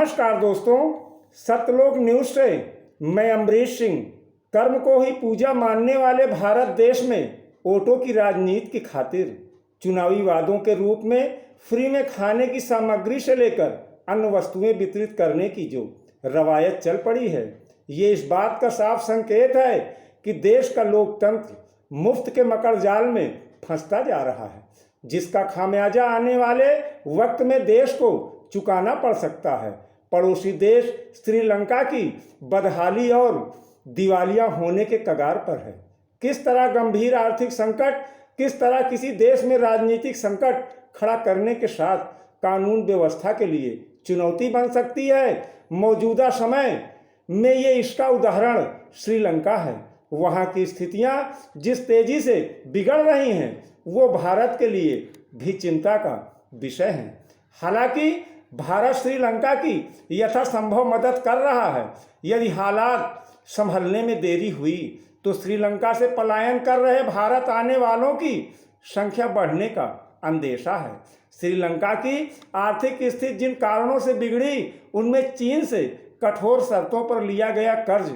नमस्कार दोस्तों, सत्यलोक न्यूज से मैं अमरीश सिंह। कर्म को ही पूजा मानने वाले भारत देश में वोटों की राजनीति की खातिर चुनावी वादों के रूप में फ्री में खाने की सामग्री से लेकर अन्य वस्तुएं वितरित करने की जो रवायत चल पड़ी है, ये इस बात का साफ संकेत है कि देश का लोकतंत्र मुफ्त के मकर जाल में फंसता जा रहा है, जिसका खामियाजा आने वाले वक्त में देश को चुकाना पड़ सकता है। पड़ोसी देश श्रीलंका की बदहाली और दिवालिया होने के कगार पर है। किस तरह गंभीर आर्थिक संकट, किस तरह किसी देश में राजनीतिक संकट खड़ा करने के साथ कानून व्यवस्था के लिए चुनौती बन सकती है, मौजूदा समय में ये इसका उदाहरण श्रीलंका है। वहाँ की स्थितियाँ जिस तेजी से बिगड़ रही हैं, वो भारत के लिए भी चिंता का विषय है। हालांकि भारत श्रीलंका की यथासंभव मदद कर रहा है। यदि हालात संभलने में देरी हुई तो श्रीलंका से पलायन कर रहे भारत आने वालों की संख्या बढ़ने का अंदेशा है। श्रीलंका की आर्थिक स्थिति जिन कारणों से बिगड़ी, उनमें चीन से कठोर शर्तों पर लिया गया कर्ज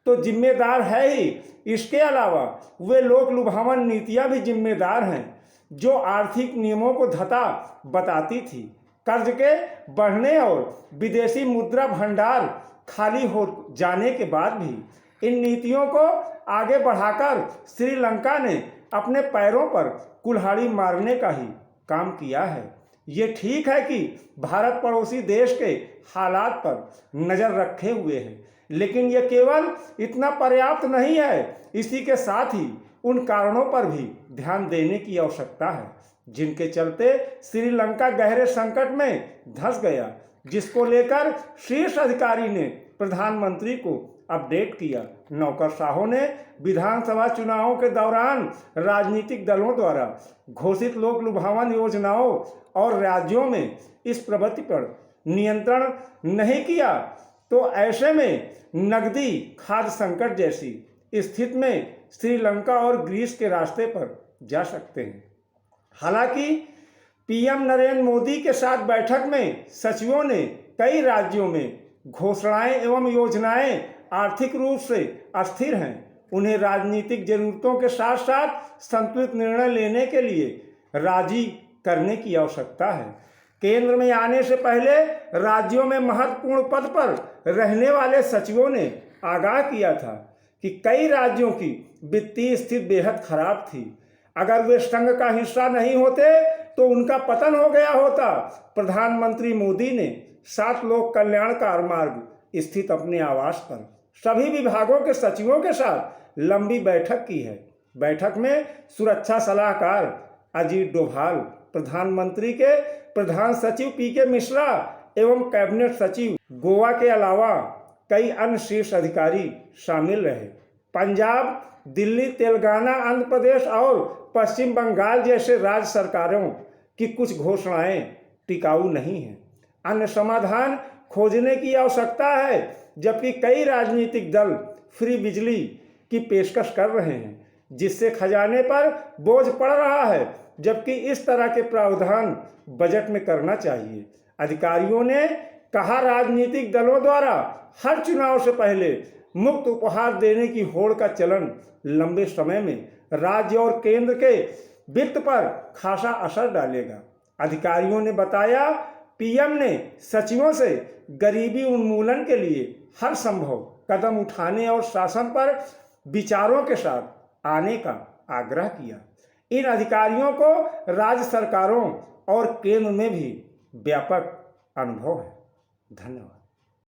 तो जिम्मेदार है ही। इसके अलावा वे लोक लुभावन नीतियां भी जिम्मेदार हैं, जो आर्थिक नियमों को धता बताती थी। कर्ज के बढ़ने और विदेशी मुद्रा भंडार खाली हो जाने के बाद भी इन नीतियों को आगे बढ़ाकर श्रीलंका ने अपने पैरों पर कुल्हाड़ी मारने का ही काम किया है। ये ठीक है कि भारत पड़ोसी देश के हालात पर नज़र रखे हुए है, लेकिन ये केवल इतना पर्याप्त नहीं है। इसी के साथ ही उन कारणों पर भी ध्यान देने की आवश्यकता है जिनके चलते श्रीलंका गहरे संकट में धंस गया, जिसको लेकर शीर्ष अधिकारी ने प्रधानमंत्री को अपडेट किया। नौकरशाहों ने विधानसभा चुनावों के दौरान राजनीतिक दलों द्वारा घोषित लोक लुभावन योजनाओं और राज्यों में इस प्रवृत्ति पर नियंत्रण नहीं किया, तो ऐसे में नकदी खाद्य संकट जैसी स्थिति में श्रीलंका और ग्रीस के रास्ते पर जा सकते हैं। हालांकि पीएम नरेंद्र मोदी के साथ बैठक में सचिवों ने कई राज्यों में घोषणाएं एवं योजनाएं आर्थिक रूप से अस्थिर हैं। उन्हें राजनीतिक जरूरतों के साथ साथ संतुलित निर्णय लेने के लिए राजी करने की आवश्यकता है। केंद्र में आने से पहले राज्यों में महत्वपूर्ण पद पर रहने वाले सचिवों ने आगाह किया था कि कई राज्यों की वित्तीय स्थिति बेहद खराब थी। अगर वे संघ का हिस्सा नहीं होते तो उनका पतन हो गया होता। प्रधानमंत्री मोदी ने 7 लोक कल्याणकारी मार्ग स्थित अपने आवास पर सभी विभागों के सचिवों के साथ लंबी बैठक की है। बैठक में सुरक्षा सलाहकार अजीत डोभाल, प्रधानमंत्री के प्रधान सचिव पीके मिश्रा एवं कैबिनेट सचिव गोवा के अलावा कई अन्य शीर्ष अधिकारी शामिल रहे। पंजाब, दिल्ली, तेलंगाना, आंध्र प्रदेश और पश्चिम बंगाल जैसे राज्य सरकारों की कुछ घोषणाएं टिकाऊ नहीं हैं। अन्य समाधान खोजने की आवश्यकता है, जबकि कई राजनीतिक दल फ्री बिजली की पेशकश कर रहे हैं, जिससे खजाने पर बोझ पड़ रहा है, जबकि इस तरह के प्रावधान बजट में करना चाहिए। अधिकारियों ने कहा, राजनीतिक दलों द्वारा हर चुनाव से पहले मुफ्त उपहार देने की होड़ का चलन लंबे समय में राज्य और केंद्र के वित्त पर खासा असर डालेगा। अधिकारियों ने बताया, पीएम ने सचिवों से गरीबी उन्मूलन के लिए हर संभव कदम उठाने और शासन पर विचारों के साथ आने का आग्रह किया। इन अधिकारियों को राज्य सरकारों और केंद्र में भी व्यापक अनुभव है। धन्यवाद।